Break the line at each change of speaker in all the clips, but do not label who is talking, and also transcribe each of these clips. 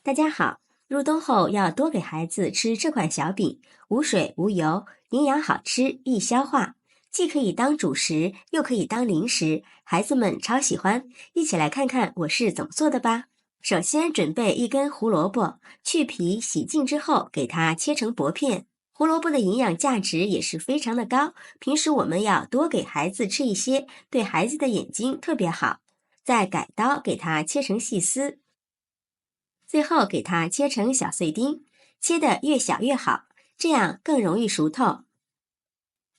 大家好，入冬后要多给孩子吃这款小饼，无水无油，营养好吃，易消化，既可以当主食，又可以当零食，孩子们超喜欢。一起来看看我是怎么做的吧。首先准备一根胡萝卜，去皮洗净之后，给它切成薄片。胡萝卜的营养价值也是非常的高，平时我们要多给孩子吃一些，对孩子的眼睛特别好。再改刀给它切成细丝。最后给它切成小碎丁，切得越小越好，这样更容易熟透。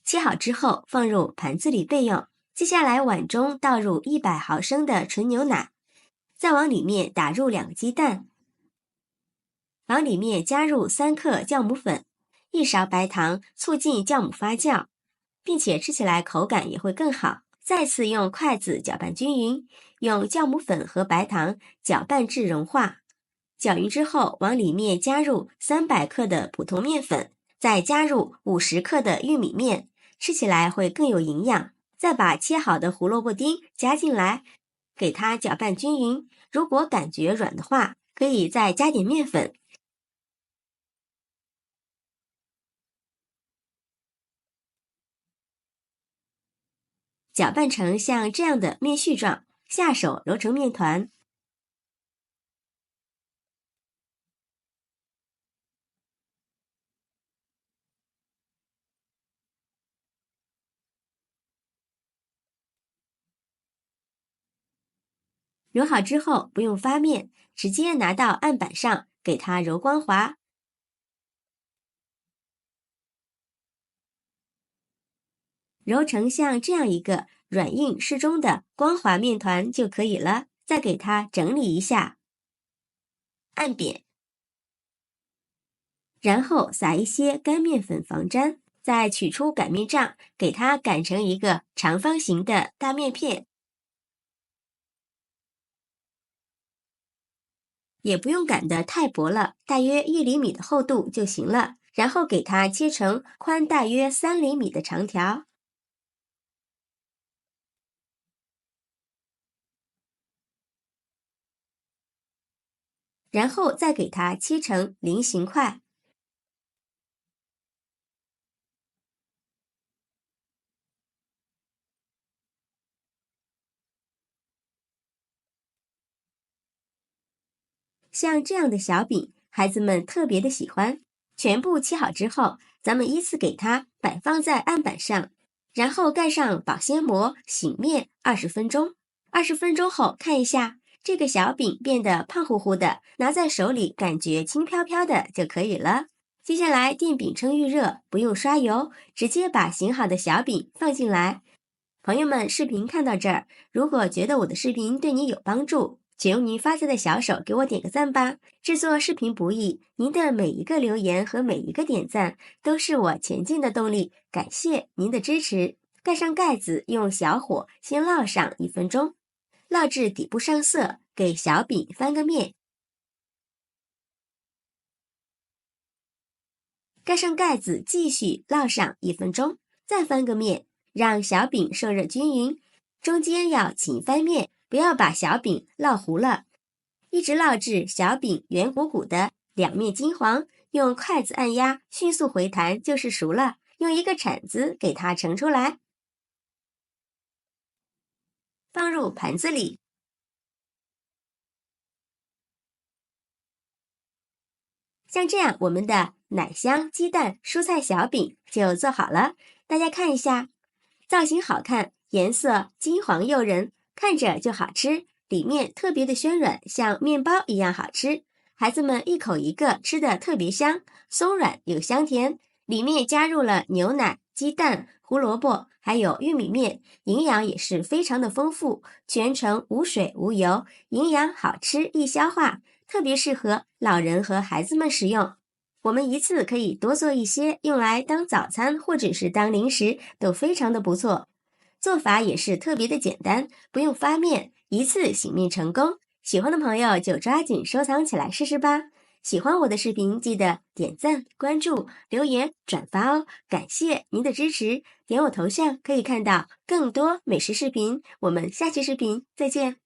切好之后放入盘子里备用。接下来碗中倒入100毫升的纯牛奶，再往里面打入2个鸡蛋，往里面加入3克酵母粉，1勺白糖，促进酵母发酵，并且吃起来口感也会更好。再次用筷子搅拌均匀，用酵母粉和白糖搅拌至融化。搅匀之后，往里面加入300克的普通面粉，再加入50克的玉米面，吃起来会更有营养。再把切好的胡萝卜丁加进来，给它搅拌均匀。如果感觉软的话，可以再加点面粉。搅拌成像这样的面絮状，下手揉成面团。揉好之后不用发面，直接拿到案板上给它揉光滑。揉成像这样一个软硬适中的光滑面团就可以了。再给它整理一下，按扁，然后撒一些干面粉防粘，再取出擀面杖，给它擀成一个长方形的大面片。也不用擀得太薄了，大约1厘米的厚度就行了。然后给它切成宽大约3厘米的长条，然后再给它切成菱形块。像这样的小饼，孩子们特别的喜欢。全部切好之后，咱们依次给它摆放在案板上，然后盖上保鲜膜，醒面20分钟。20分钟后看一下，这个小饼变得胖乎乎的，拿在手里感觉轻飘飘的就可以了。接下来电饼铛预热，不用刷油，直接把醒好的小饼放进来。朋友们，视频看到这儿，如果觉得我的视频对你有帮助，请用您发财的小手给我点个赞吧。制作视频不易，您的每一个留言和每一个点赞都是我前进的动力，感谢您的支持。盖上盖子，用小火先烙上1分钟，烙至底部上色，给小饼翻个面。盖上盖子，继续烙上1分钟，再翻个面，让小饼受热均匀，中间要勤翻面，不要把小饼烙糊了，一直烙至小饼圆鼓鼓的，两面金黄，用筷子按压，迅速回弹就是熟了。用一个铲子给它盛出来，放入盘子里。像这样，我们的奶香鸡蛋蔬菜小饼就做好了。大家看一下，造型好看，颜色金黄诱人，看着就好吃，里面特别的暄软，像面包一样好吃。孩子们一口一个，吃的特别香，松软又香甜。里面加入了牛奶、鸡蛋、胡萝卜，还有玉米面，营养也是非常的丰富，全程无水无油，营养好吃易消化。特别适合老人和孩子们食用。我们一次可以多做一些，用来当早餐或者是当零食，都非常的不错。做法也是特别的简单，不用发面，一次醒面成功。喜欢的朋友就抓紧收藏起来试试吧。喜欢我的视频，记得点赞、关注、留言、转发哦！感谢您的支持，点我头像可以看到更多美食视频。我们下期视频再见。